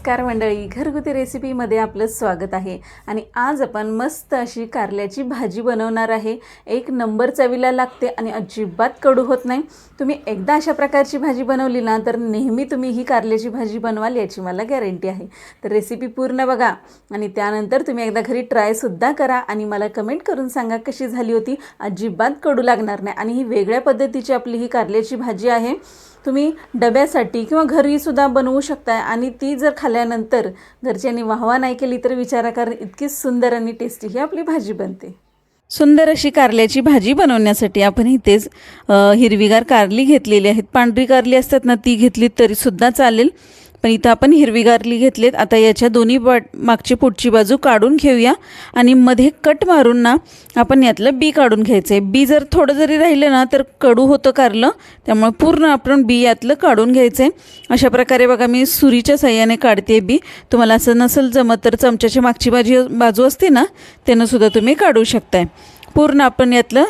नमस्कार मंडळी, घरगुती रेसिपीमध्ये आपलं स्वागत आहे। आणि आज आपण मस्त अशी कारल्याची भाजी बनवणार आहे। एक नंबर चवीला लागते आणि अजिबात कडू होत नाही। तुम्ही एकदा अशा प्रकारची भाजी बनवली ना तर नेहमी तुम्ही ही कारल्याची भाजी बनवाल याची मला गॅरंटी आहे। तर रेसिपी पूर्ण बघा आणि त्यानंतर तुम्ही एकदा घरी ट्राय सुद्धा करा आणि मला कमेंट करून सांगा कशी झाली होती। अजिबात कडू लागणार नाही आणि ही वेगळ्या पद्धतीची आपली ही कारल्याची भाजी आहे। तुम्ही डब्यासाठी किंवा घरी सुद्धा बनवू शकता आणि ती जर खाल्ल्यानंतर घरच्यांनी वाहवा नाही केली तर विचारा, कारण इतकी सुंदर आणि टेस्टी ही आपली भाजी बनते। सुंदर अशी कारल्याची भाजी बनवण्यासाठी आपण इथेच हिरवीगार कारली घेतलेली आहेत। पांढरी कारली असतात ना ती घेतली तरी सुद्धा चालेल, पण इथं आपण हिरवी कारली घेतलेत। आता याच्या दोन्ही मागची पुढची बाजू काढून घेऊया आणि मध्ये कट मारून ना आपण यातलं बी काढून घ्यायचं आहे। बी जर थोडं जरी राहिलं ना तर कडू होतं कारलं, त्यामुळे पूर्ण आपण बी यातलं काढून घ्यायचं आहे। अशा प्रकारे बघा मी सुरीच्या साह्याने काढते बी। तुम्हाला असं नसेल जमत तर चमच्याची मागची बाजू असते ना त्यानं सुद्धा तुम्ही काढू शकताय। पूर्ण आपण यातलं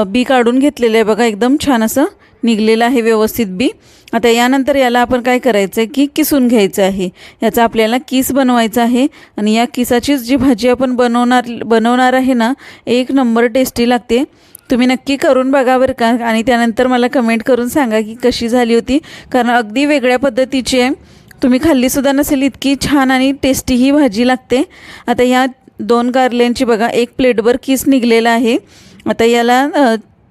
बी काढून घेतलेलं आहे बघा, एकदम छान असं निघलेलं आहे व्यवस्थित बी। आता यानंतर याला आपण काय करायचं आहे की किसून घ्यायचं आहे। याचा आपल्याला किस बनवायचा आहे आणि या किसाचीच जी भाजी आपण बनवणार आहे ना एक नंबर टेस्टी लागते। तुम्ही नक्की करून बघा बरं का, आणि त्यानंतर मला कमेंट करून सांगा की कशी झाली होती, कारण अगदी वेगळ्या पद्धतीची आहे। तुम्ही खाल्लीसुद्धा नसेल इतकी छान आणि टेस्टी ही भाजी लागते। आता या दोन कारल्यांची बघा एक प्लेटभर किस निघलेला आहे। आता याला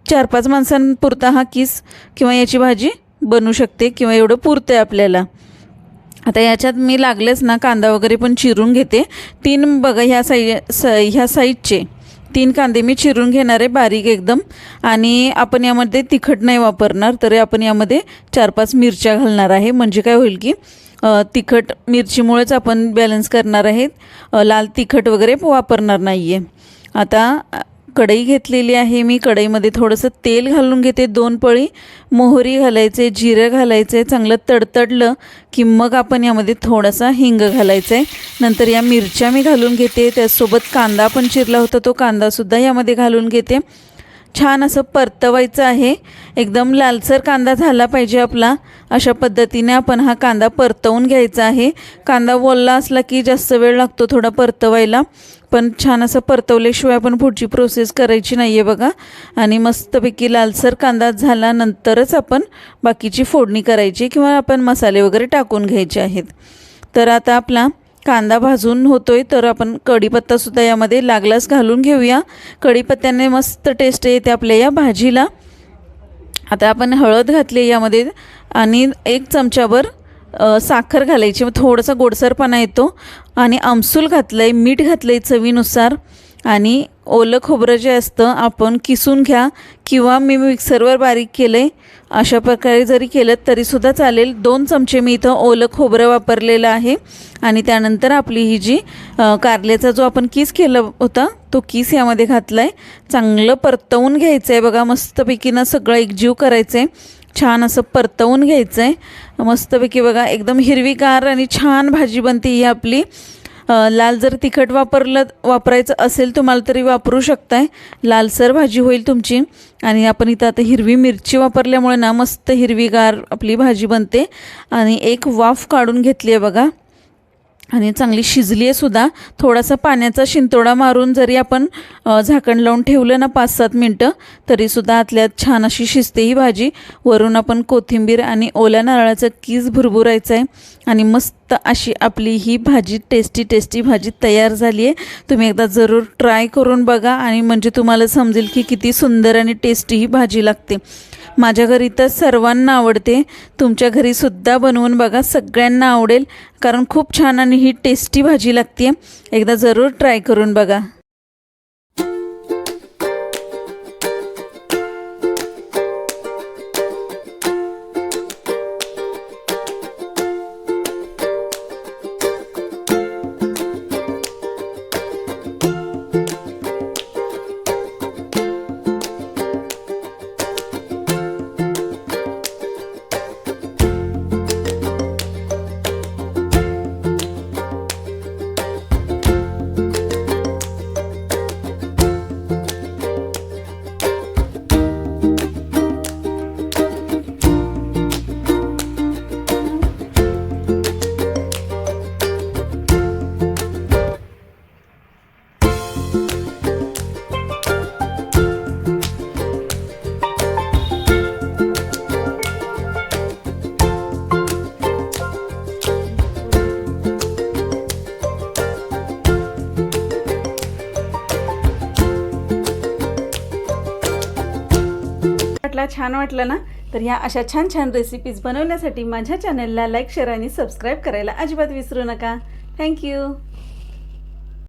4-5 माणसांपुरता हा किस किंवा याची भाजी बनू शकते किंवा एवढं पुरतं आहे आपल्याला। आता याच्यात मी लागलेच ना कांदा वगैरे पण चिरून घेते। 3 बघा ह्या साईजचे 3 कांदे मी चिरून घेणार आहे बारीक एकदम। आणि आपण यामध्ये तिखट नाही वापरणार, तर आपण यामध्ये 4-5 मिरच्या घालणार आहे। म्हणजे काय होईल की तिखट मिरचीमुळेच आपण बॅलन्स करणार आहेत, लाल तिखट वगैरे वापरणार नाही आहे। आता कढई घेतलेली आहे मी, कढईमध्ये थोडंसं तेल घालून घेते, 2 पळी मोहरी घालायचे, जिरं घालायचे, चांगलं तडतडलं की मग आपण यामध्ये थोडासा हिंग घालायचा आहे। नंतर या मिरच्या मी घालून घेते, त्यासोबत कांदा पण चिरला होता तो कांदासुद्धा यामध्ये घालून घेते। छान असं परतवायचं आहे, एकदम लालसर कांदा झाला पाहिजे आपला। अशा पद्धतीने आपण हा कांदा परतवून घ्यायचा आहे। कांदा ओला असला की जास्त वेळ लागतो थोडा परतवायला, पण छान असं परतवल्याशिवाय आपण पुढची प्रोसेस करायची नाही आहे बघा। आणि मस्तपैकी लालसर कांदा झाल्यानंतरच आपण बाकीची फोडणी करायची किंवा आपण मसाले वगैरे टाकून घ्यायचे आहेत। तर आता आपला कांदा भाजून होतोय तर आपण कढीपत्तासुद्धा यामध्ये लागलाच घालून घेऊया। कढीपत्त्याने मस्त टेस्ट येते आपल्या या भाजीला। आता आपण हळद घातली यामध्ये आणि 1 चमचाभर साखर घालायची, थोडासा गोडसरपणा येतो। आणि आमसूल घातलं आहे, मीठ घातलं आहे चवीनुसार। आणि ओलं खोबरं जे असतं आपण किसून घ्या किंवा मी मिक्सरवर बारीक केलं आहे, अशा प्रकारे जरी केलं तरीसुद्धा चालेल। 2 चमचे मी इथं ओलं खोबरं वापरलेलं आहे। आणि त्यानंतर आपली ही जी कारल्याचा जो आपण किस केला होता तो किस यामध्ये घातला आहे। चांगलं परतवून घ्यायचं आहे बघा, मस्तपैकी ना सगळं एकजीव करायचं आहे, छान असं परतवून घ्यायचं आहे मस्तपैकी बघा। एकदम हिरवीगार आणि छान भाजी बनते ही आपली। लाल जर तिखट वापरायचं असेल तुम्हाला तरी वापरू शकताय, लालसर भाजी होईल तुमची। आणि आपण इथं आता हिरवी मिरची वापरल्यामुळे ना मस्त हिरवीगार आपली भाजी बनते। आणि एक वाफ काढून घेतली आहे बघा आणि चांगली शिजली आहे सुद्धा। थोडासा पाण्याचा शिंतोडा मारून जरी आपण झाकण लावून ठेवलं ना 5-7 मिनटं तरीसुद्धा आतल्यात छान अशी शिजते ही भाजी। वरून आपण कोथिंबीर आणि ओल्या नारळाचं कीस भुरभुरायचं आहे आणि मस्त अशी आपली ही भाजी टेस्टी भाजी तयार झाली आहे। तुम्ही एकदा जरूर ट्राय करून बघा आणि म्हणजे तुम्हाला समजेल की किती सुंदर आणि टेस्टी ही भाजी लागते। माझ्या घरी तर सर्वांना आवडते, तुमच्या घरीसुद्धा बनवून बघा, सगळ्यांना आवडेल, कारण खूप छान आणि ही टेस्टी भाजी लागते। एकदा जरूर ट्राय करून बघा। वाटला, छान वाटलं ना? तर ह्या अशा छान छान रेसिपीज बनवण्यासाठी माझ्या चॅनलला लाईक, शेअर आणि सबस्क्राईब करायला अजिबात विसरू नका. थँक्यू.